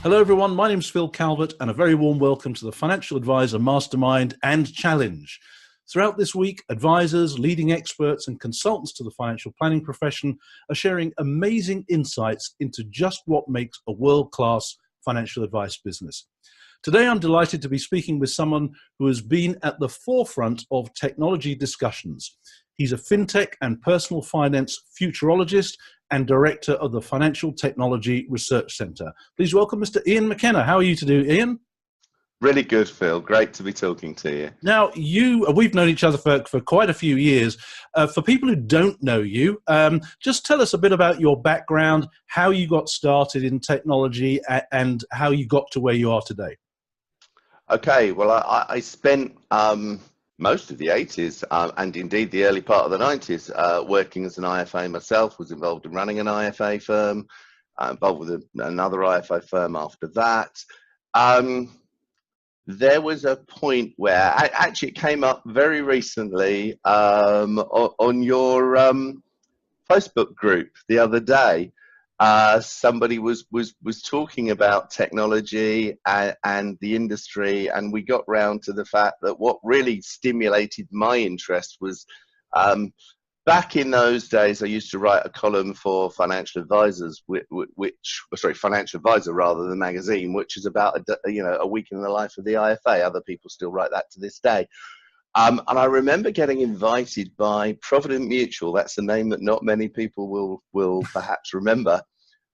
Hello, everyone. My name is Phil Calvert, and a very warm welcome to the Financial Advisor Mastermind and Challenge. Throughout this week, advisors, leading experts, and consultants to the financial planning profession are sharing amazing insights into just what makes a world-class financial advice business. Today, I'm delighted to be speaking with someone who has been at the forefront of technology discussions. He's a fintech and personal finance futurologist and director of the Financial Technology Research Centre. Please welcome Mr. Ian McKenna. How are you today, Ian? Really good, Phil. Great to be talking to you. Now, we've known each other for quite a few years. For people who don't know you, just tell us a bit about your background, how you got started in technology, and how you got to where you are today. Okay, well, I spent most of the 80s and indeed the early part of the 90s working as an IFA myself, was involved in running an IFA firm, involved with another IFA firm after that. There was a point where, actually it came up very recently on your Facebook group the other day. Somebody was talking about technology and the industry, and we got round to the fact that what really stimulated my interest was back in those days I used to write a column for Financial Advisors, Financial Advisor rather than magazine, which is about a week in the life of the IFA. Other people still write that to this day. And I remember getting invited by Provident Mutual. That's a name that not many people will perhaps remember,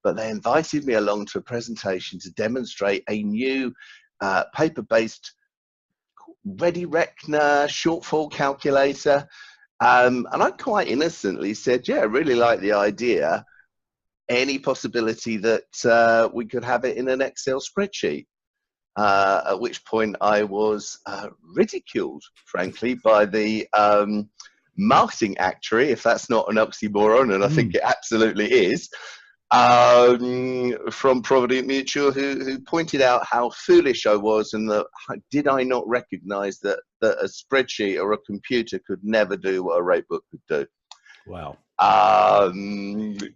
but they invited me along to a presentation to demonstrate a new paper-based Ready Reckoner shortfall calculator. And I quite innocently said, yeah, I really like the idea. Any possibility that we could have it in an Excel spreadsheet? At which point I was ridiculed, frankly, by the marketing actuary, if that's not an oxymoron, and I think it absolutely is, from Provident Mutual, who pointed out how foolish I was, and that did I not recognize that a spreadsheet or a computer could never do what a rate book could do. Wow.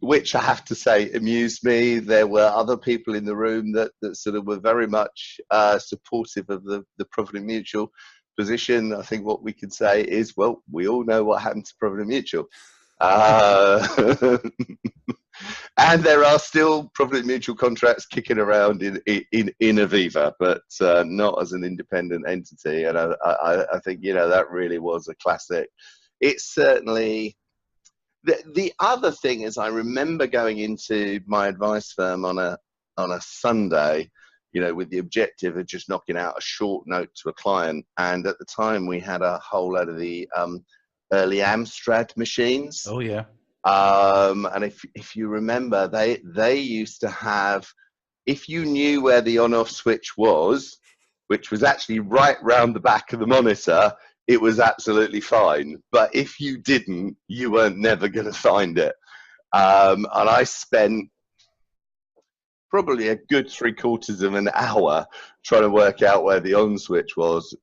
Which I have to say amused me. There were other people in the room that sort of were very much supportive of the Provident Mutual position. I think what we could say is, well, we all know what happened to Provident Mutual. And there are still Provident Mutual contracts kicking around in Aviva, but not as an independent entity. And I think, that really was a classic. It's certainly... The other thing is, I remember going into my advice firm on a Sunday, with the objective of just knocking out a short note to a client. And at the time, we had a whole lot of the early Amstrad machines. Oh yeah. And if you remember, they used to have, if you knew where the on-off switch was, which was actually right round the back of the monitor, it was absolutely fine. But if you didn't, you weren't never going to find it. And I spent probably a good 3/4 of an hour trying to work out where the on switch was.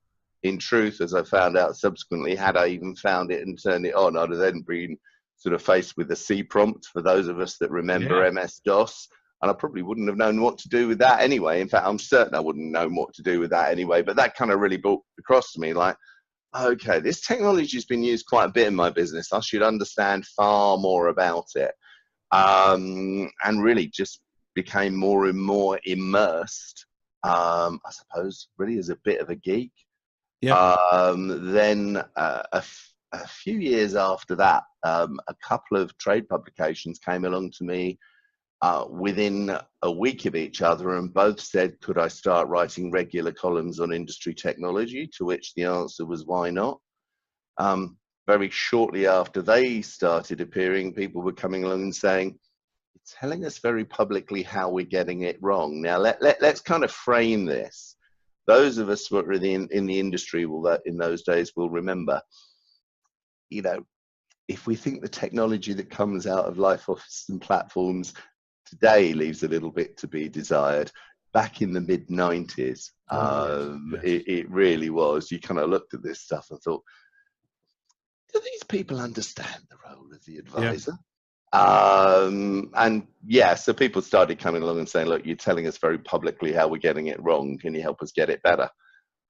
In truth, as I found out subsequently, had I even found it and turned it on, I'd have then been sort of faced with a C prompt for those of us that remember MS-DOS. And I probably wouldn't have known what to do with that anyway. In fact, I'm certain I wouldn't know what to do with that anyway. But that kind of really brought across to me, like, okay, this technology has been used quite a bit in my business. I should understand far more about it. And really just became more and more immersed, I suppose, really as a bit of a geek. Yeah. Then a few years after that, a couple of trade publications came along to me within a week of each other, and both said, could I start writing regular columns on industry technology? To which the answer was, why not? Very shortly after they started appearing, people were coming along and saying, it's telling us very publicly how we're getting it wrong. Now, let's kind of frame this. Those of us who were in the industry in those days will remember, if we think the technology that comes out of life offices and platforms today leaves a little bit to be desired, back in the mid-90s, it really was. You kind of looked at this stuff and thought, do these people understand the role of the advisor? And yeah, so people started coming along and saying, look, you're telling us very publicly how we're getting it wrong. Can you help us get it better?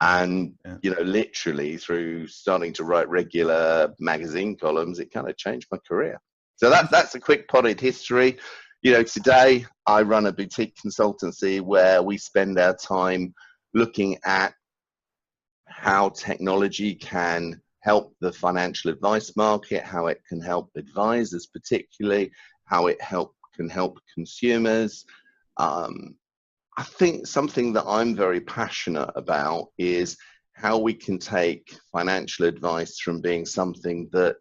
And, you know, literally through starting to write regular magazine columns, it kind of changed my career. So that's a quick potted history. You know, today I run a boutique consultancy where we spend our time looking at how technology can help the financial advice market, how it can help advisors particularly, how it can help consumers. I think something that I'm very passionate about is how we can take financial advice from being something that,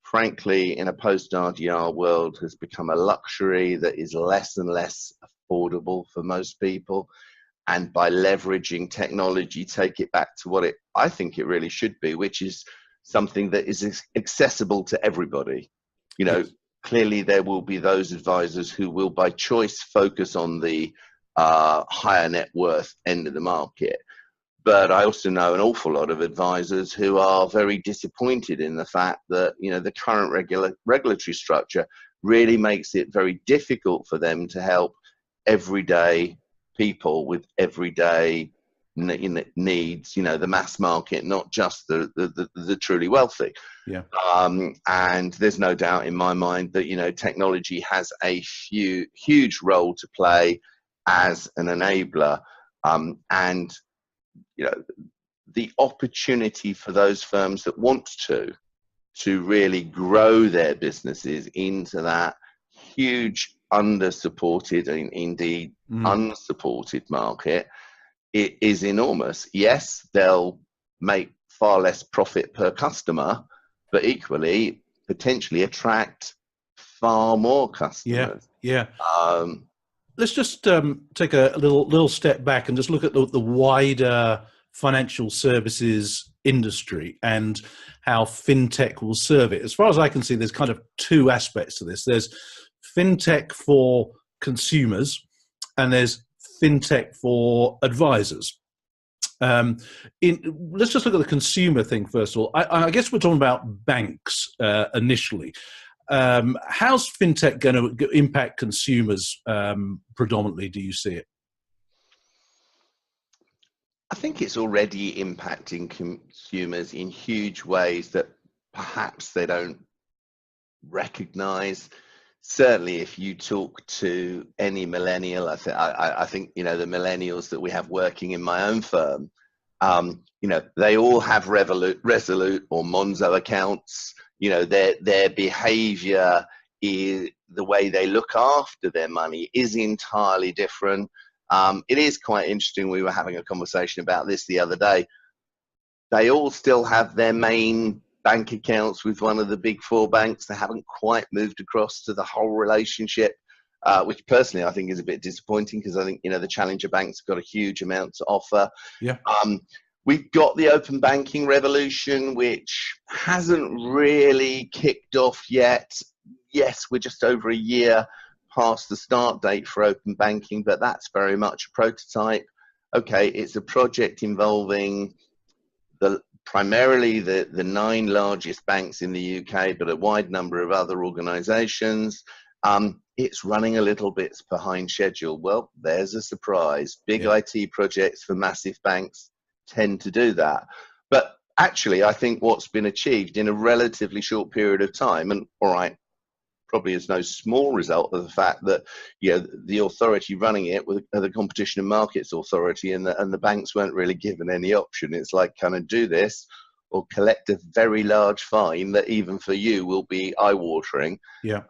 frankly, in a post-RDR world has become a luxury that is less and less affordable for most people. And by leveraging technology, take it back to what I think it really should be, which is something that is accessible to everybody. You know, clearly there will be those advisors who will by choice focus on the higher net worth end of the market. But I also know an awful lot of advisors who are very disappointed in the fact that, you know, the current regulatory structure really makes it very difficult for them to help everyday people with everyday needs, you know, the mass market, not just the truly wealthy. Yeah. And there's no doubt in my mind that, you know, technology has a huge role to play as an enabler. And, you know, the opportunity for those firms that want to really grow their businesses into that huge under-supported and indeed unsupported market, it is enormous. Yes, they'll make far less profit per customer, but equally potentially attract far more customers. Yeah. Let's just take a little step back and just look at the wider financial services industry and how fintech will serve it. As far as I can see, there's kind of two aspects to this. There's fintech for consumers and there's fintech for advisors. Let's just look at the consumer thing first of all. I guess we're talking about banks initially. How's fintech going to impact consumers predominantly? Do you see it? I think it's already impacting consumers in huge ways that perhaps they don't recognize. Certainly, if you talk to any millennial, I think, you know, the millennials that we have working in my own firm, you know, they all have Resolute or Monzo accounts. You know, their behavior is, the way they look after their money is entirely different. It is quite interesting. We were having a conversation about this the other day. They all still have their main bank accounts with one of the big four banks. They haven't quite moved across to the whole relationship, which personally I think is a bit disappointing, because I think, you know, the challenger banks have got a huge amount to offer. Yeah. We've got the open banking revolution, which hasn't really kicked off yet. Yes, we're just over a year past the start date for open banking, but that's very much a prototype. Okay, it's a project involving primarily the 9 largest banks in the UK, but a wide number of other organizations. It's running a little bit behind schedule. Well, there's a surprise. Big IT projects for massive banks tend to do that. But actually, I think what's been achieved in a relatively short period of time, and all right, probably is no small result of the fact that, you know, the authority running it was the Competition and Markets Authority, and the banks weren't really given any option. It's like, kind of do this or collect a very large fine that even for you will be eye-watering. Yeah.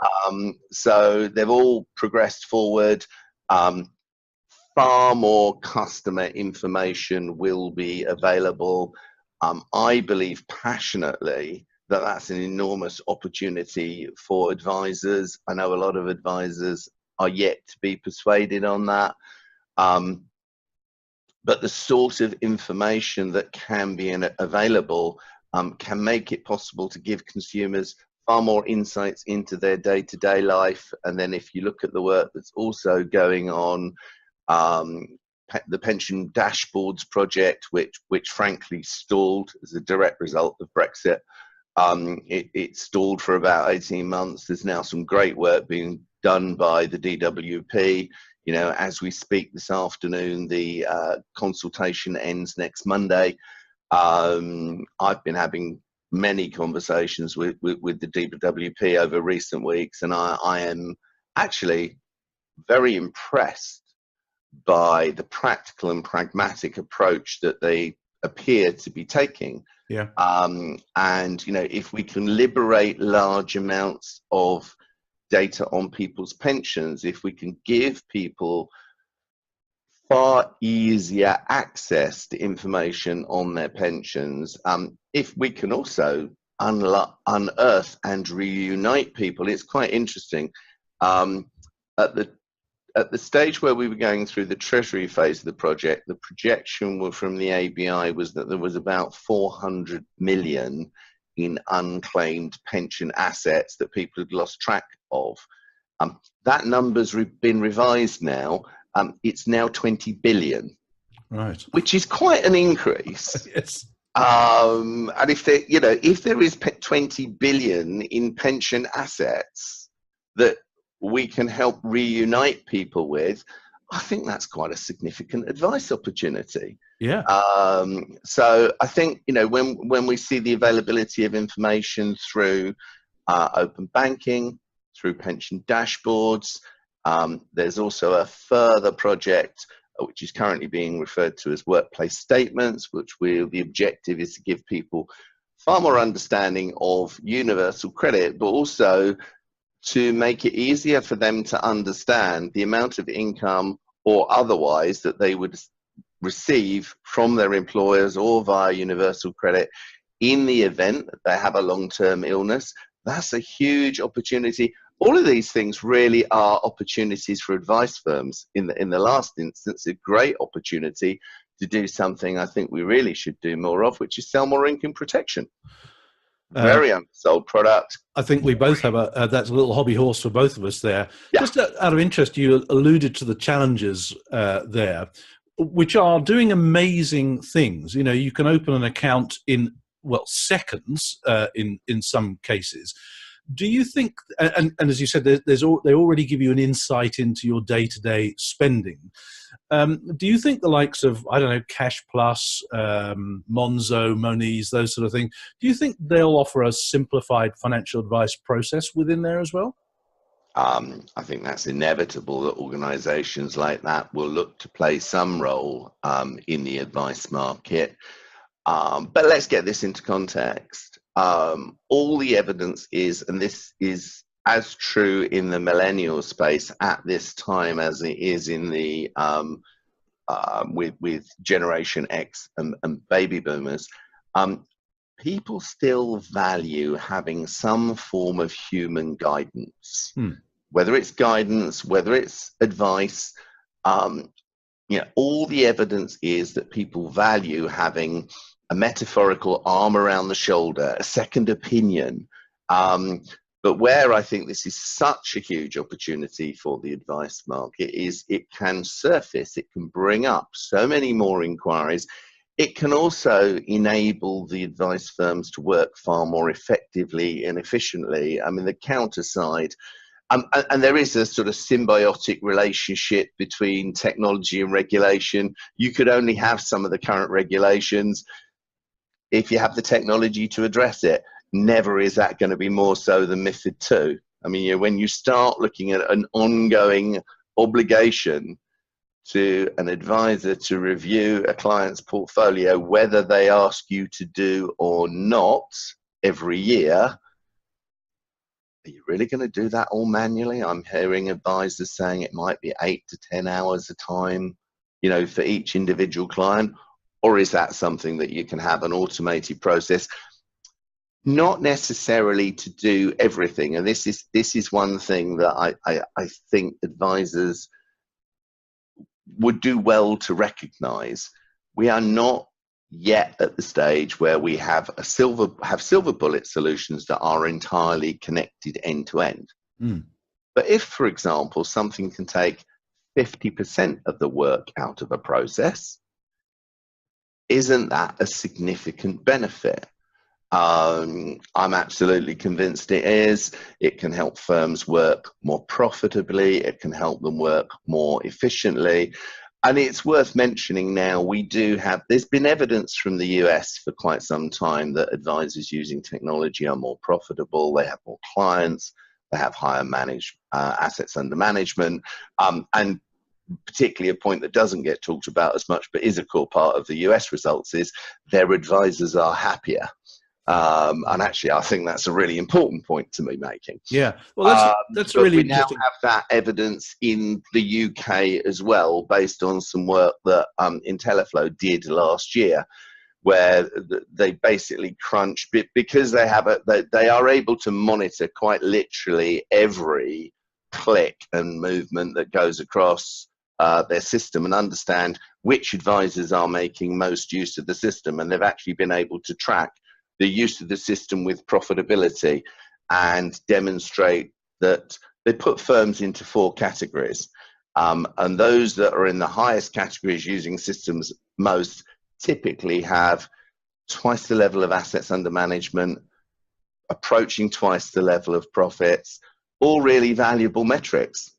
So they've all progressed forward. Far more customer information will be available. I believe passionately that that's an enormous opportunity for advisors. I know a lot of advisors are yet to be persuaded on that. But the sort of information that can be available can make it possible to give consumers far more insights into their day-to-day life. And then if you look at the work that's also going on, the pension dashboards project, which frankly stalled as a direct result of Brexit, It stalled for about 18 months. There's now some great work being done by the DWP. You know, as we speak this afternoon, the consultation ends next Monday. I've been having many conversations with the DWP over recent weeks, and I am actually very impressed by the practical and pragmatic approach that they appear to be taking. Yeah. And, you know, if we can liberate large amounts of data on people's pensions, if we can give people far easier access to information on their pensions, if we can also unearth and reunite people, it's quite interesting. At the stage where we were going through the treasury phase of the project, the projection from the ABI was that there was about 400 million in unclaimed pension assets that people had lost track of. That number's been revised now. It's now 20 billion, right, which is quite an increase. Yes. And if there is 20 billion in pension assets that we can help reunite people with, I think that's quite a significant advice opportunity. Yeah. So I think, you know, when we see the availability of information through open banking, through pension dashboards, there's also a further project which is currently being referred to as workplace statements, the objective is to give people far more understanding of universal credit, but also to make it easier for them to understand the amount of income or otherwise that they would receive from their employers or via universal credit in the event that they have a long-term illness. That's a huge opportunity. All of these things really are opportunities for advice firms. In the last instance, a great opportunity to do something I think we really should do more of, which is sell more income protection. Very unsold product. I think we both have that's a little hobby horse for both of us there. Yeah. Just out of interest, you alluded to the challenges there, which are doing amazing things. You know, you can open an account in, well, seconds in some cases. Do you think, and as you said, they already give you an insight into your day-to-day spending. Do you think the likes of, I don't know, Cash Plus, Monzo, Moniz, those sort of things, do you think they'll offer a simplified financial advice process within there as well? I think that's inevitable that organizations like that will look to play some role in the advice market. But let's get this into context. All the evidence is, and this is as true in the millennial space at this time as it is in the with Generation X and baby boomers, people still value having some form of human guidance, whether it's guidance, whether it's advice. All the evidence is that people value having a metaphorical arm around the shoulder, a second opinion. But where I think this is such a huge opportunity for the advice market is it can surface, it can bring up so many more inquiries. It can also enable the advice firms to work far more effectively and efficiently. I mean, the counter side, and there is a sort of symbiotic relationship between technology and regulation. You could only have some of the current regulations if you have the technology to address it. Never is that going to be more so than MiFID II. I mean, when you start looking at an ongoing obligation to an advisor to review a client's portfolio, whether they ask you to do or not every year, are you really going to do that all manually? I'm hearing advisors saying it might be 8 to 10 hours a time, for each individual client. Or is that something that you can have an automated process? Not necessarily to do everything. And this is one thing that I think advisors would do well to recognize. We are not yet at the stage where we have silver bullet solutions that are entirely connected end to end. But if, for example, something can take 50% of the work out of a process, isn't that a significant benefit? I'm absolutely convinced it is. It can help firms work more profitably. It can help them work more efficiently. And it's worth mentioning now, there's been evidence from the US for quite some time that advisors using technology are more profitable. They have more clients. They have higher assets under management. And particularly a point that doesn't get talked about as much, but is a core part of the US results, is their advisors are happier. And actually, I think that's a really important point to be making. Yeah, well, that's but really we now interesting. have that evidence in the UK as well, based on some work that Intelliflo did last year, where they basically crunch because they are able to monitor quite literally every click and movement that goes across their system and understand which advisors are making most use of the system, and they've actually been able to track the use of the system with profitability and demonstrate that they put firms into 4 categories. And those that are in the highest categories using systems most typically have twice the level of assets under management, approaching twice the level of profits, all really valuable metrics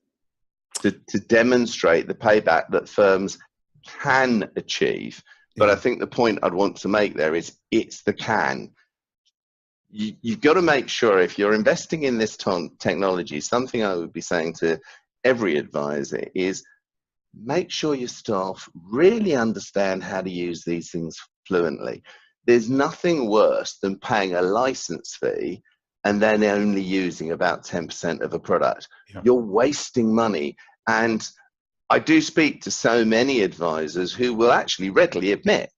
to demonstrate the payback that firms can achieve. But I think the point I'd want to make there is it's the can. You've got to make sure if you're investing in this technology, something I would be saying to every advisor is make sure your staff really understand how to use these things fluently. There's nothing worse than paying a license fee and then only using about 10% of a product. Yeah. You're wasting money. And I do speak to so many advisors who will actually readily admit,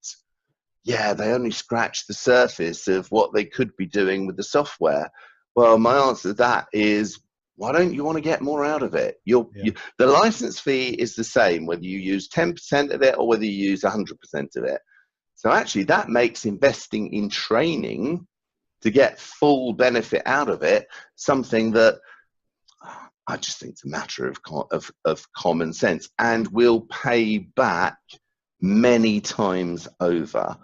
yeah, they only scratch the surface of what they could be doing with the software. Well, my answer to that is, why don't you want to get more out of it? The license fee is the same, whether you use 10% of it or whether you use 100% of it. So actually, that makes investing in training to get full benefit out of it something that I just think it's a matter of common sense and will pay back many times over,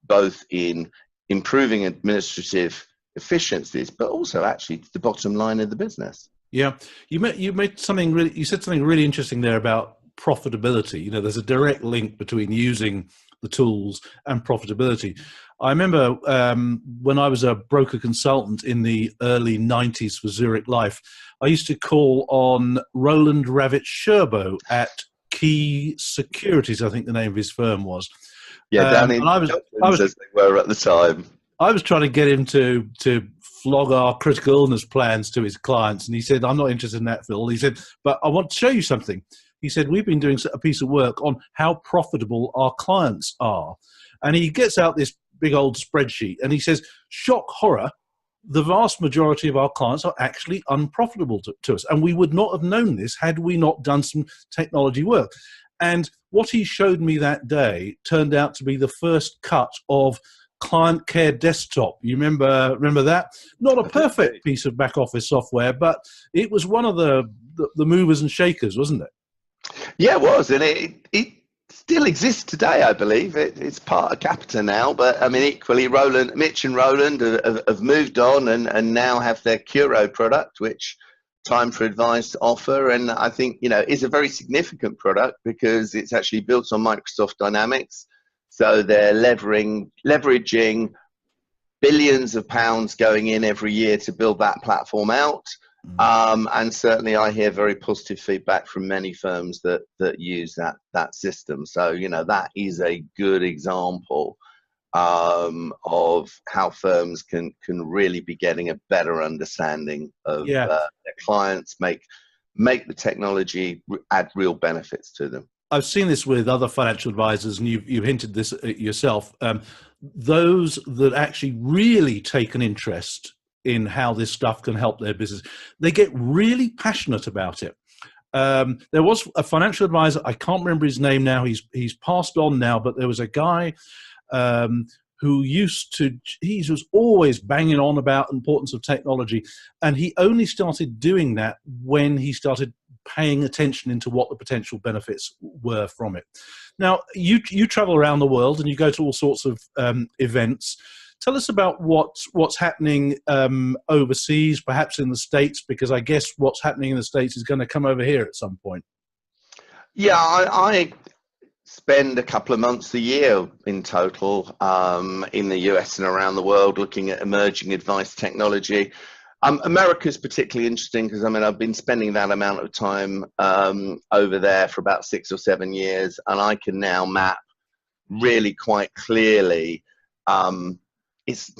both in improving administrative efficiencies, but also actually the bottom line of the business. Yeah, you said something really interesting there about profitability. You know, there's a direct link between using the tools and profitability. I remember when I was a broker consultant in the early 90s for Zurich Life, I used to call on Roland Ravitch Sherbo at Key Securities, I think the name of his firm was. Yeah, down in as they were at the time. I was trying to get him to flog our critical illness plans to his clients, and he said, "I'm not interested in that, Phil." He said, "But I want to show you something." He said, "We've been doing a piece of work on how profitable our clients are." And he gets out this big old spreadsheet, and he says, shock horror, the vast majority of our clients are actually unprofitable to us. And we would not have known this had we not done some technology work. And what he showed me that day turned out to be the first cut of Client Care Desktop. You remember that? Not a perfect piece of back office software, but it was one of the movers and shakers, wasn't it? Yeah, it was. And it still exists today, I believe. It's part of Capita now, but I mean, equally, Mitch and Roland have moved on and now have their Curo product, which Time for Advice offer, and I think is a very significant product because it's actually built on Microsoft Dynamics. So they're leveraging billions of pounds going in every year to build that platform out. And certainly I hear very positive feedback from many firms that use that system. So, that is a good example of how firms can really be getting a better understanding of their clients, make the technology add real benefits to them. I've seen this with other financial advisors, and you hinted this yourself. Those that actually really take an interest in how this stuff can help their business, they get really passionate about it. There was a financial advisor, I can't remember his name now, he's passed on now, but there was a guy who he was always banging on about the importance of technology, and he only started doing that when he started paying attention into what the potential benefits were from it. Now, you travel around the world and you go to all sorts of events. Tell us about what's happening overseas, perhaps in the States, because I guess what's happening in the States is going to come over here at some point. Yeah, I spend a couple of months a year in total in the US and around the world looking at emerging advice technology. America's particularly interesting because, I mean, I've been spending that amount of time over there for about 6 or 7 years, and I can now map really quite clearly. It's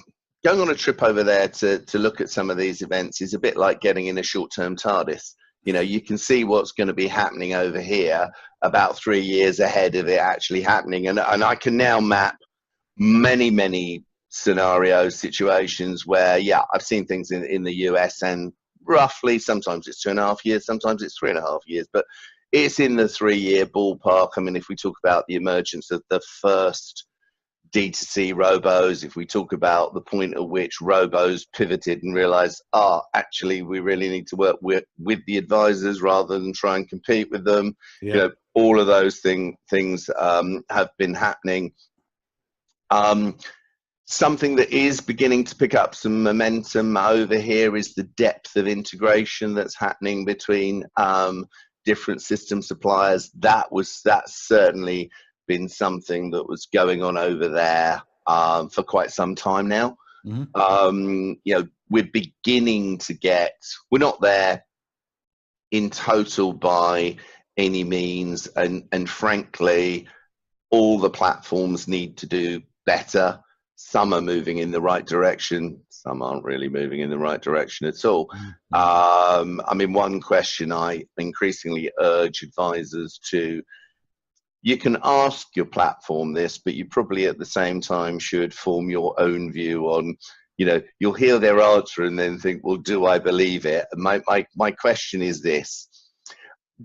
going on a trip over there to look at some of these events is a bit like getting in a short-term TARDIS. You know, you can see what's going to be happening over here about 3 years ahead of it actually happening. And I can now map many scenarios, situations where, yeah, I've seen things in the US, and roughly sometimes it's 2.5 years, sometimes it's 3.5 years, but it's in the 3-year ballpark. I mean, if we talk about the emergence of the first D2C robos, if we talk about the point at which robos pivoted and realized, actually, we really need to work with the advisors rather than try and compete with them. Yeah. You know, all of those things have been happening. Something that is beginning to pick up some momentum over here is the depth of integration that's happening between different system suppliers. That's certainly been something that was going on over there for quite some time now. Mm-hmm. You know, we're beginning to we're not there in total by any means, and frankly, all the platforms need to do better. Some are moving in the right direction, some aren't really moving in the right direction at all. Mm-hmm. I mean, one question I increasingly urge advisors to, you can ask your platform this, but you probably at the same time should form your own view on, you know, you'll hear their answer and then think, well, do I believe it? And my question is this: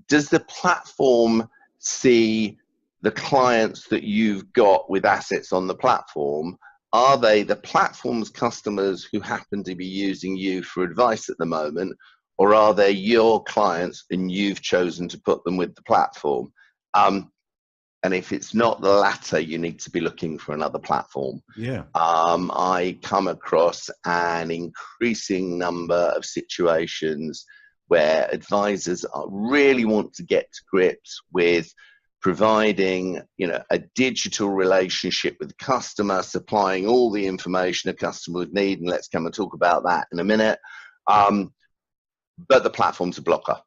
does the platform see the clients that you've got with assets on the platform? Are they the platform's customers who happen to be using you for advice at the moment, or are they your clients and you've chosen to put them with the platform? And if it's not the latter, you need to be looking for another platform. Yeah. I come across an increasing number of situations where advisors really want to get to grips with providing, you know, a digital relationship with the customer, supplying all the information a customer would need, and let's come and talk about that in a minute. But the platform's a blocker.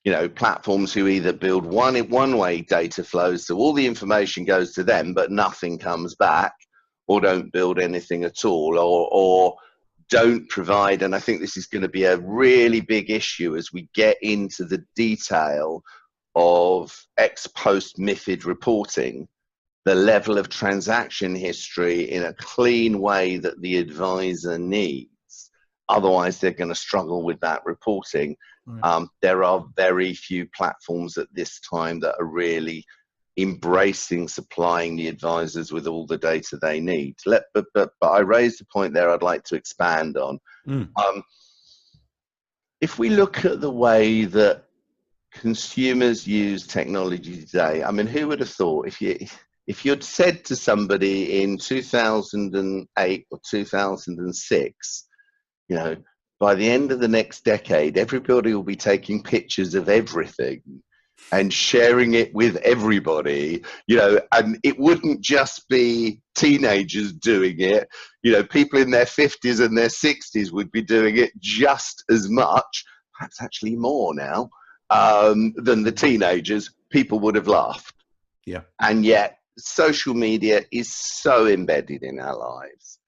You know, platforms who either build one-way data flows, so all the information goes to them, but nothing comes back, or don't build anything at all, or don't provide. And I think this is going to be a really big issue as we get into the detail of ex post MiFID reporting, the level of transaction history in a clean way that the advisor needs. Otherwise, they're going to struggle with that reporting. Right. There are very few platforms at this time that are really embracing supplying the advisors with all the data they need. But I raised a point there I'd like to expand on. If we look at the way that consumers use technology today, I mean, who would have thought if you'd said to somebody in 2008 or 2006, you know, by the end of the next decade, everybody will be taking pictures of everything and sharing it with everybody, you know, and it wouldn't just be teenagers doing it, you know, people in their 50s and their 60s would be doing it just as much, perhaps actually more now, than the teenagers. People would have laughed. Yeah. And yet social media is so embedded in our lives.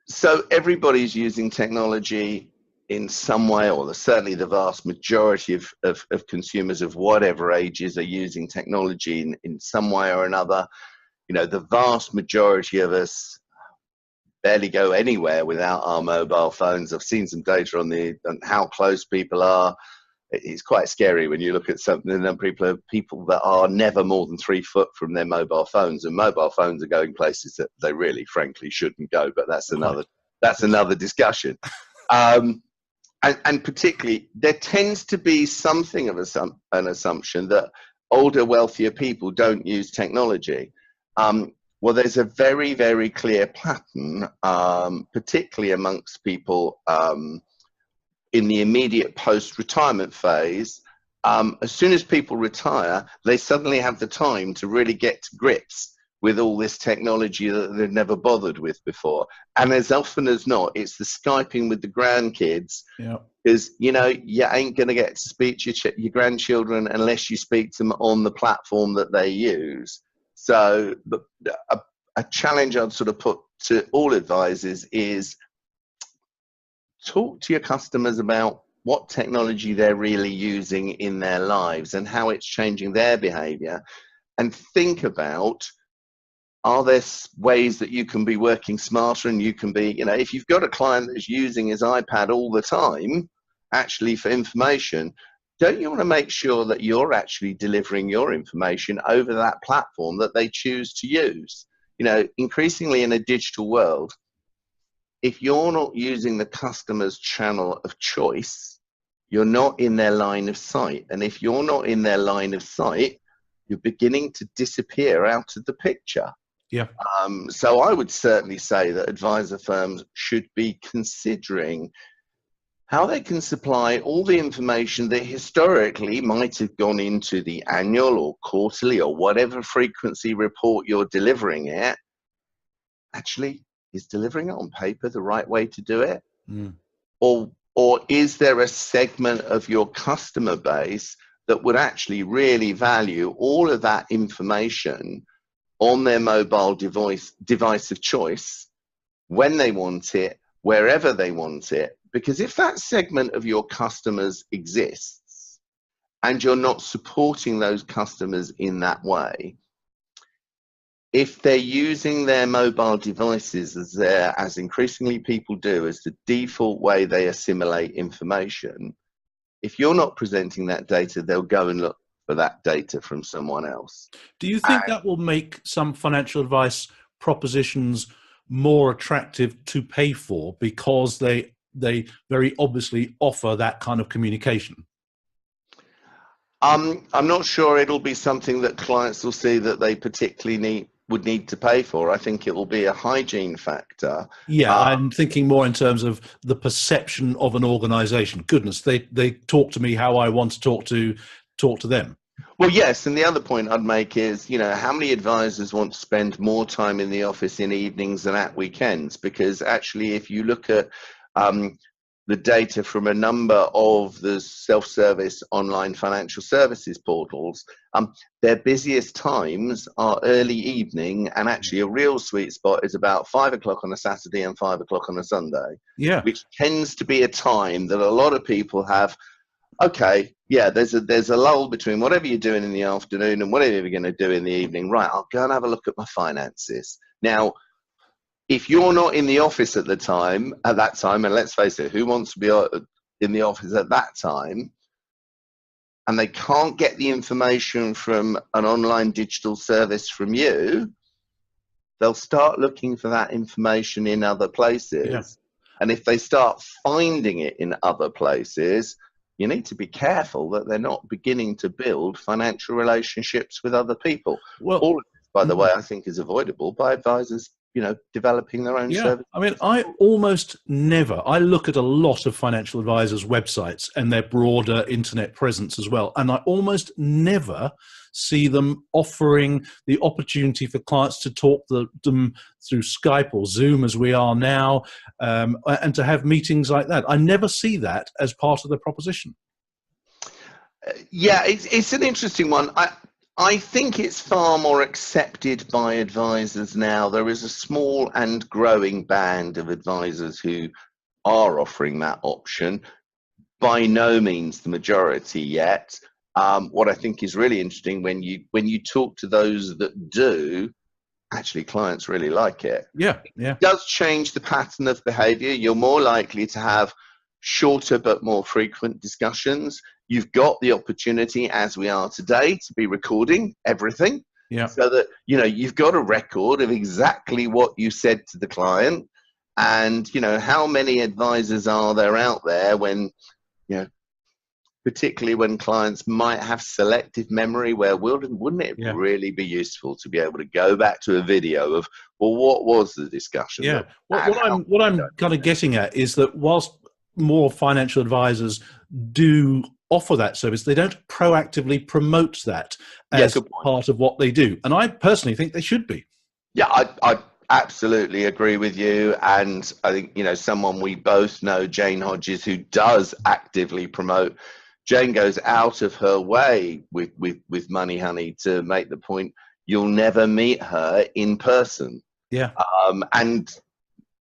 So everybody's using technology in some way, or certainly the vast majority of consumers of whatever ages are using technology in some way or another. You know, the vast majority of us barely go anywhere without our mobile phones. I've seen some data on how close people are. It's quite scary when you look at something, and people that are never more than 3 foot from their mobile phones, and mobile phones are going places that they really, frankly, shouldn't go. But that's another discussion. And particularly, there tends to be something of an assumption that older, wealthier people don't use technology. Well, there's a very, very clear pattern, particularly amongst people in the immediate post-retirement phase. As soon as people retire, they suddenly have the time to really get to grips with all this technology that they've never bothered with before. And as often as not, it's the Skyping with the grandkids. Yeah. Because, you ain't going to get to speak to your grandchildren unless you speak to them on the platform that they use. So a challenge I'd sort of put to all advisors is talk to your customers about what technology they're really using in their lives and how it's changing their behavior, and think about, are there ways that you can be working smarter and you can be, if you've got a client that's using his iPad all the time, actually for information, don't you want to make sure that you're actually delivering your information over that platform that they choose to use? Increasingly in a digital world, if you're not using the customer's channel of choice, you're not in their line of sight. And if you're not in their line of sight, you're beginning to disappear out of the picture. Yeah. So I would certainly say that advisor firms should be considering how they can supply all the information that historically might have gone into the annual or quarterly or whatever frequency report you're delivering it. Actually, is delivering it on paper the right way to do it? Or is there a segment of your customer base that would actually really value all of that information on their mobile device of choice, when they want it, wherever they want it? Because if that segment of your customers exists and you're not supporting those customers in that way, if they're using their mobile devices as increasingly people do, as the default way they assimilate information, if you're not presenting that data, they'll go and look for that data from someone else. Do you think that will make some financial advice propositions more attractive to pay for because they very obviously offer that kind of communication? I'm not sure it'll be something that clients will see that they particularly would need to pay for. I think it will be a hygiene factor. Yeah, I'm thinking more in terms of the perception of an organization. Goodness, they talk to me how I want to talk to them. Well, yes, and the other point I'd make is, how many advisors want to spend more time in the office in evenings than at weekends? Because actually, if you look at the data from a number of the self-service online financial services portals, their busiest times are early evening, and actually a real sweet spot is about 5 o'clock on a Saturday and 5 o'clock on a Sunday. Yeah, which tends to be a time that a lot of people have. Okay, yeah, there's a lull between whatever you're doing in the afternoon and whatever you're going to do in the evening. Right, I'll go and have a look at my finances. Now, if you're not in the office at that time, and let's face it, who wants to be in the office at that time, and they can't get the information from an online digital service from you, they'll start looking for that information in other places. Yeah. And if they start finding it in other places, you need to be careful that they're not beginning to build financial relationships with other people. Well, all of this, by the way, I think is avoidable by advisors, developing their own service. I mean, I look at a lot of financial advisors' websites and their broader internet presence as well, and I almost never see them offering the opportunity for clients to talk to them through Skype or Zoom, as we are now, and to have meetings like that. I never see that as part of the proposition. Yeah, it's an interesting one. I think it's far more accepted by advisors now. There is a small and growing band of advisors who are offering that option. By no means the majority yet. What I think is really interesting, when you talk to those that do, actually clients really like it. Yeah. It does change the pattern of behavior. You're more likely to have shorter but more frequent discussions. You've got the opportunity, as we are today, to be recording everything. Yeah. So that, you've got a record of exactly what you said to the client. And, how many advisors are there out there when, particularly when clients might have selective memory, where wouldn't it Yeah. really be useful to be able to go back to a video of, well, what was the discussion? Yeah. What, And what how I'm what I'm kind of getting at is that whilst more financial advisors do offer that service, they don't proactively promote that yeah, as good point. part of what they do. And I personally think they should be. Yeah, I absolutely agree with you. And I think, someone we both know, Jane Hodges, who does actively promote. Jane goes out of her way with Money Honey to make the point you'll never meet her in person. Yeah. And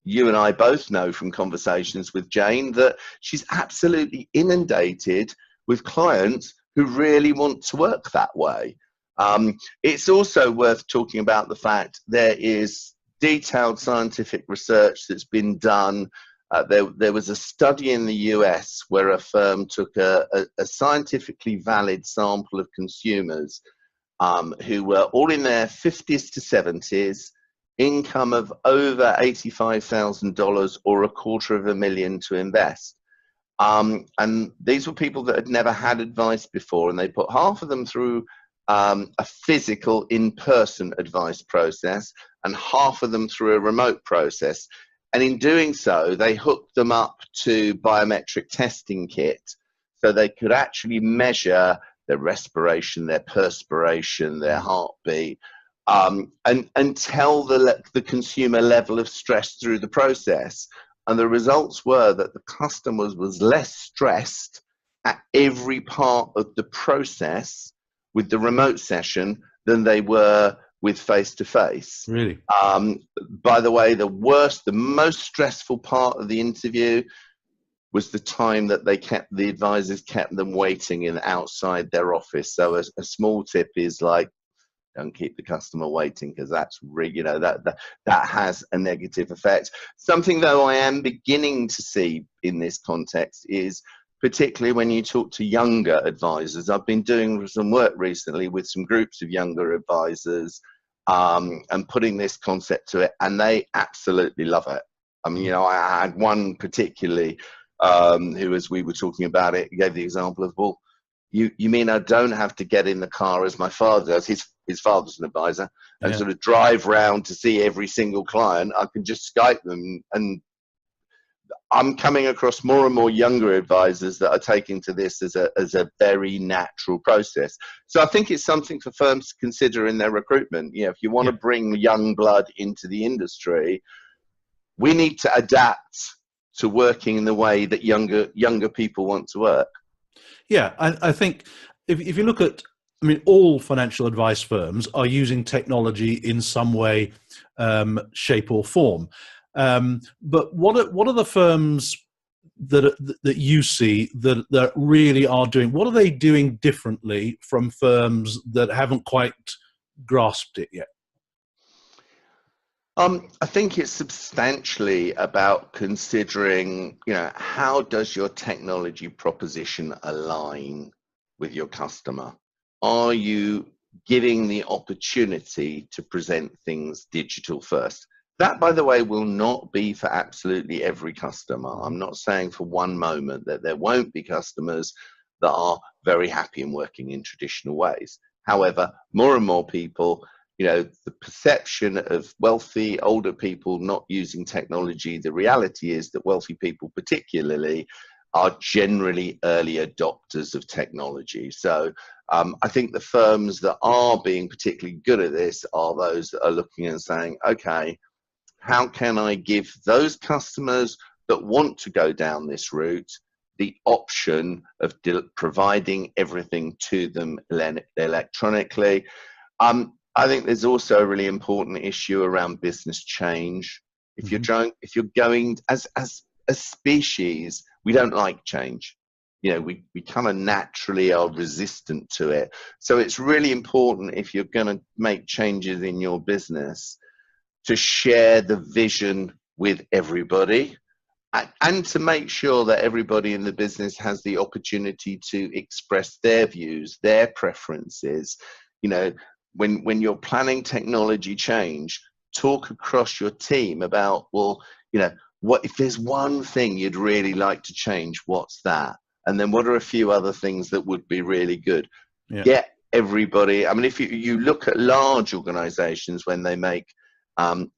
you and I both know from conversations with Jane that she's absolutely inundated with clients who really want to work that way. It's also worth talking about the fact there is detailed scientific research that's been done. There was a study in the US where a firm took a scientifically valid sample of consumers who were all in their 50s to 70s, income of over $85,000 or $250,000 to invest. And these were people that had never had advice before, and they put half of them through a physical in-person advice process and half of them through a remote process. And in doing so, they hooked them up to biometric testing kit so they could actually measure their respiration, their perspiration, their heartbeat, and tell the consumer level of stress through the process. And the results were that the customer was less stressed at every part of the process with the remote session than they were with face-to-face. Really? By the way, the most stressful part of the interview was the time that the advisors kept them waiting outside their office. So a small tip is like, don't keep the customer waiting, because that's that has a negative effect. Something though I am beginning to see in this context is, particularly when you talk to younger advisors. I've been doing some work recently with some groups of younger advisors and putting this concept to it, and they absolutely love it. I mean, I had one particularly who, as we were talking about it, gave the example of, well, you mean I don't have to get in the car as my father does? His father's an advisor, and sort of drive round to see every single client. I can just Skype them. And I'm coming across more and more younger advisors that are taking to this as a very natural process. So I think it's something for firms to consider in their recruitment. If you want to bring young blood into the industry, we need to adapt to working in the way that younger people want to work. Yeah, I think if you look at, all financial advice firms are using technology in some way, shape or form. But what are the firms that you see that really are doing? What are they doing differently from firms that haven't quite grasped it yet? I think it's substantially about considering, how does your technology proposition align with your customer? Are you giving the opportunity to present things digital first? That, by the way, will not be for absolutely every customer. I'm not saying for one moment that there won't be customers that are very happy in working in traditional ways. However, more and more people, the perception of wealthy older people not using technology, the reality is that wealthy people particularly are generally early adopters of technology. So I think the firms that are being particularly good at this are those that are looking and saying, okay, how can I give those customers that want to go down this route the option of providing everything to them electronically? I think there's also a really important issue around business change. If you're going as a species, we don't like change. We kind of naturally are resistant to it. So it's really important, if you're going to make changes in your business, to share the vision with everybody and to make sure that everybody in the business has the opportunity to express their views, their preferences. When you're planning technology change, talk across your team about, well, what if there's one thing you'd really like to change, what's that? And then what are a few other things that would be really good? Yeah. Get everybody. I mean, if you look at large organizations when they make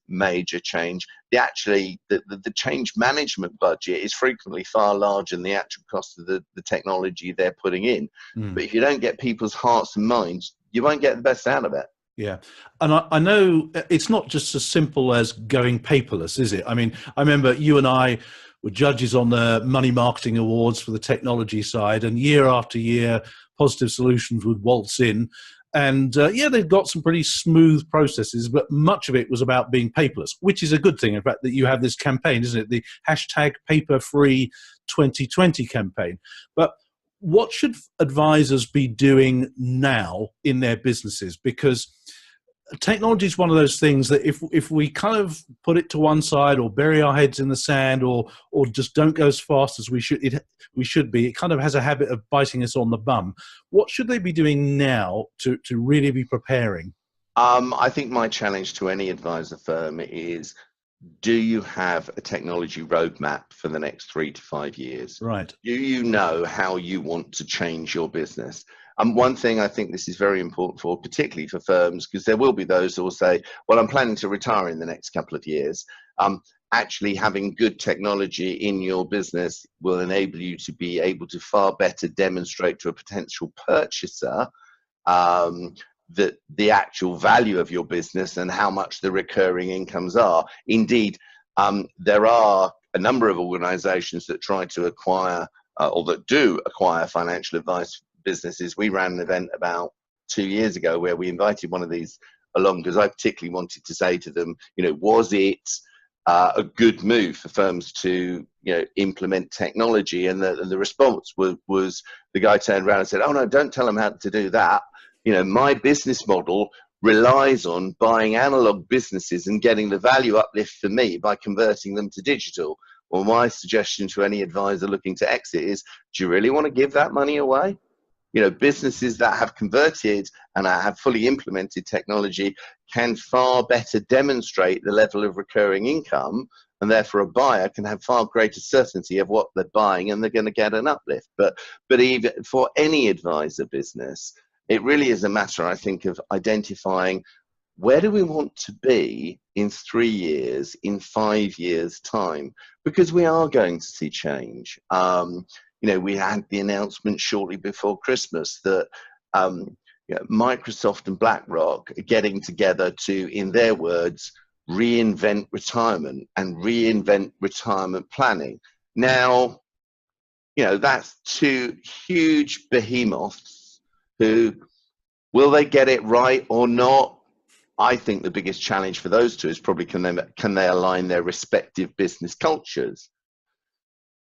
major change, the change management budget is frequently far larger than the actual cost of the technology they're putting in. But if you don't get people's hearts and minds, you won't get the best out of it. Yeah. And I know it's not just as simple as going paperless, is it? I mean, I remember you and I were judges on the Money Marketing Awards for the technology side, and year after year, Positive Solutions would waltz in. And they've got some pretty smooth processes, but much of it was about being paperless, which is a good thing. In fact, that you have this campaign, isn't it? The hashtag Paper-Free 2020 campaign. But what should advisors be doing now in their businesses? Because technology is one of those things that if we kind of put it to one side or bury our heads in the sand or just don't go as fast as we should be, it kind of has a habit of biting us on the bum. What should they be doing now to really be preparing? I think my challenge to any advisor firm is, do you have a technology roadmap for the next 3 to 5 years? Right. Do you know how you want to change your business? And one thing I think this is very important for, particularly for firms, because there will be those who will say, well, I'm planning to retire in the next couple of years. Actually having good technology in your business will enable you to be able to far better demonstrate to a potential purchaser that the actual value of your business and how much the recurring incomes are. Indeed, there are a number of organizations that try to acquire or that do acquire financial advice businesses. We ran an event about 2 years ago where we invited one of these along because I particularly wanted to say to them, was it a good move for firms to implement technology? And the response was the guy turned around and said, oh no, don't tell them how to do that. My business model relies on buying analog businesses and getting the value uplift for me by converting them to digital. Well, my suggestion to any advisor looking to exit is, do you really want to give that money away? Businesses that have converted and have fully implemented technology can far better demonstrate the level of recurring income, and therefore a buyer can have far greater certainty of what they're buying and they're going to get an uplift. But even for any advisor business, it really is a matter, I think, of identifying where do we want to be in 3 years, in 5 years' time, because we are going to see change. We had the announcement shortly before Christmas that Microsoft and BlackRock are getting together to, in their words, reinvent retirement and reinvent retirement planning. Now, that's two huge behemoths who, will they get it right or not? I think the biggest challenge for those two is probably can they align their respective business cultures?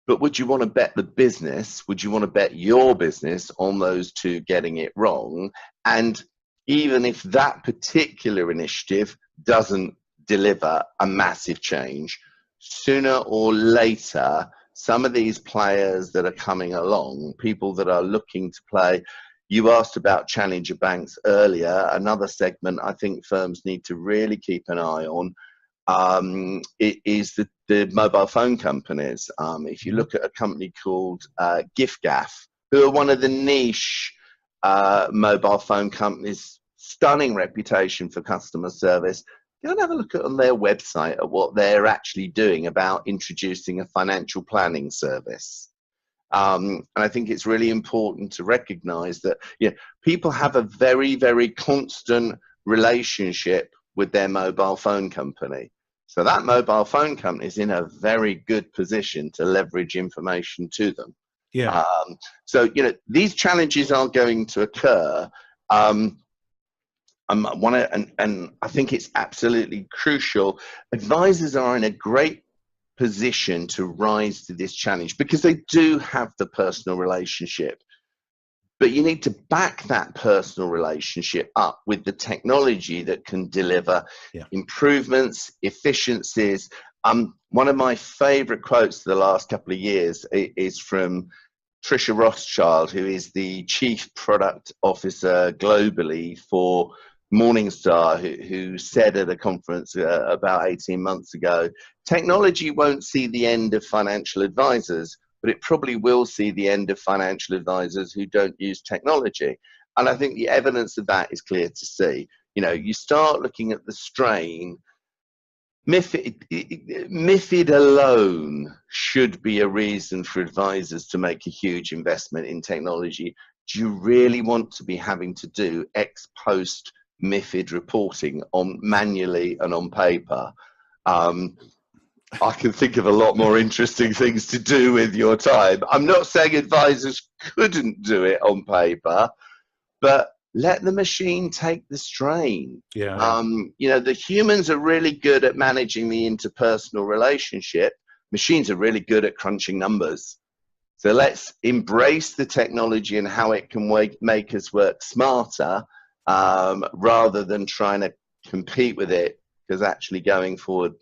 But would you want to bet the business? Would you want to bet your business on those two getting it wrong? And even if that particular initiative doesn't deliver a massive change, sooner or later, some of these players that are coming along, people that are looking to play, you asked about challenger banks earlier. Another segment I think firms need to really keep an eye on it is the mobile phone companies. If you look at a company called giffgaff, who are one of the niche mobile phone companies, stunning reputation for customer service, go and have a look on their website at what they're actually doing about introducing a financial planning service. And I think it's really important to recognize that people have a very, very constant relationship with their mobile phone company. So that mobile phone company is in a very good position to leverage information to them. Yeah. So, these challenges are going to occur. And I think it's absolutely crucial. Advisors are in a great position to rise to this challenge because they do have the personal relationship. But you need to back that personal relationship up with the technology that can deliver improvements, efficiencies. One of my favorite quotes for the last couple of years is from Tricia Rothschild, who is the Chief Product Officer globally for Morningstar, who said at a conference about 18 months ago, technology won't see the end of financial advisors, but it probably will see the end of financial advisors who don't use technology. And I think the evidence of that is clear to see. You know, you start looking at the strain. MiFID alone should be a reason for advisors to make a huge investment in technology. Do you really want to be having to do ex post MiFID reporting on manually and on paper? I can think of a lot more interesting things to do with your time. I'm not saying advisors couldn't do it on paper, but let the machine take the strain. Yeah. You know, the humans are really good at managing the interpersonal relationship. Machines are really good at crunching numbers. So let's embrace the technology and how it can make us work smarter, rather than trying to compete with it, because actually going forward,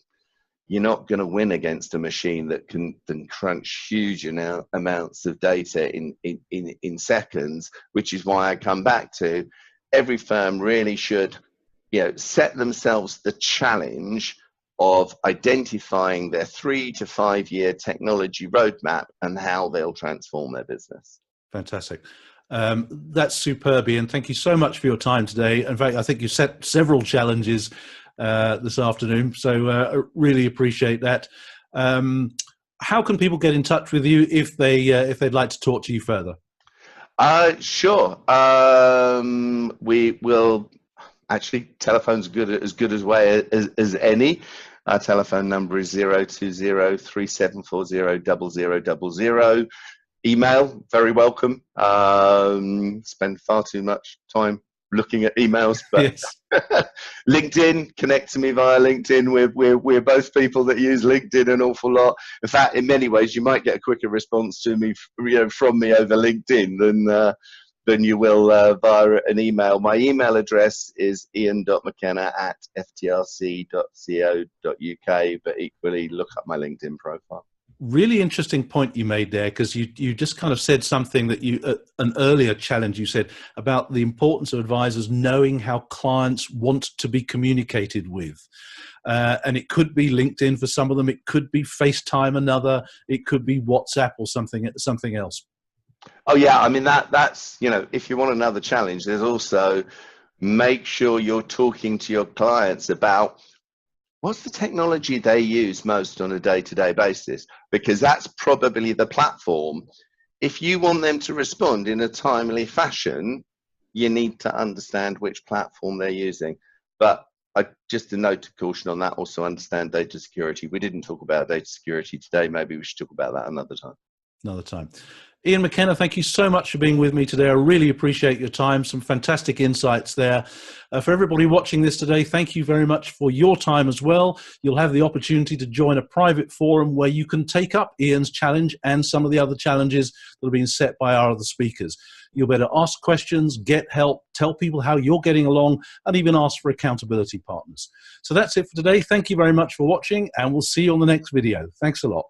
you're not going to win against a machine that can crunch huge amounts of data in seconds, which is why I come back to every firm really should, you know, set themselves the challenge of identifying their 3 to 5 year technology roadmap and how they'll transform their business. Fantastic. That's superb, Ian. Thank you so much for your time today. In fact, I think you set several challenges this afternoon, so I really appreciate that. How can people get in touch with you if they'd like to talk to you further? Sure. We will actually, telephone's as good as any. Our telephone number is 020-3740-0000. Email, very welcome. Spend far too much time looking at emails, but yes. LinkedIn, connect to me via LinkedIn. We're both people that use LinkedIn an awful lot. In fact, in many ways, you might get a quicker response to me, from me over LinkedIn than you will via an email. My email address is ian.mckenna@ftrc.co.uk, but equally look up my LinkedIn profile. Really interesting point you made there, because you just kind of said something that an earlier challenge you said about the importance of advisors knowing how clients want to be communicated with. And it could be LinkedIn for some of them, it could be FaceTime another, it could be WhatsApp or something else. Oh yeah, I mean that's, you know, if you want another challenge, there's also make sure you're talking to your clients about what's the technology they use most on a day-to-day basis, because that's probably the platform. If you want them to respond in a timely fashion, you need to understand which platform they're using. But just a note of caution on that, also understand data security. We didn't talk about data security today. Maybe we should talk about that another time. Another time. Ian McKenna, thank you so much for being with me today. I really appreciate your time. Some fantastic insights there. For everybody watching this today, thank you very much for your time as well. You'll have the opportunity to join a private forum where you can take up Ian's challenge and some of the other challenges that have been set by our other speakers. You'll be able to ask questions, get help, tell people how you're getting along, and even ask for accountability partners. So that's it for today. Thank you very much for watching, and we'll see you on the next video. Thanks a lot.